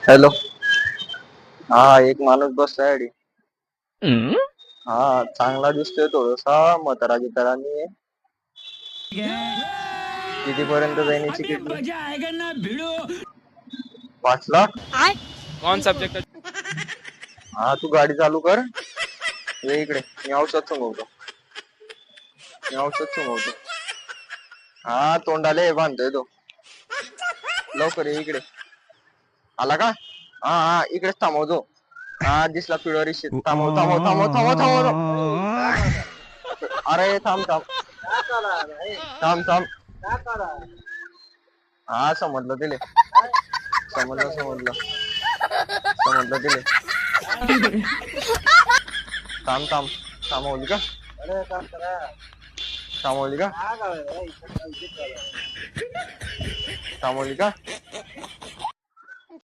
Hello. हा एक माणूस बसलाय गाडी. हा चांगला दिसतोय थोडासा म्हातारा गितारानी. कितीपर्यंत जाईन याची किटली? 5 लाख. कौन सब्जेक्ट? हा तू गाडी चालू कर. ये इकडे मी औषध समोरतो. हा तोंडाले बांधतोय तो. लवकर ये इकडे. आला का? हा हा इकडेच थांबवतो. हा दिसला पिवळा रिशीत. थांबव. अरे थांब. हा समजलं दिले. समजलं दिले. थांब. थांबवली का? थांबवली का?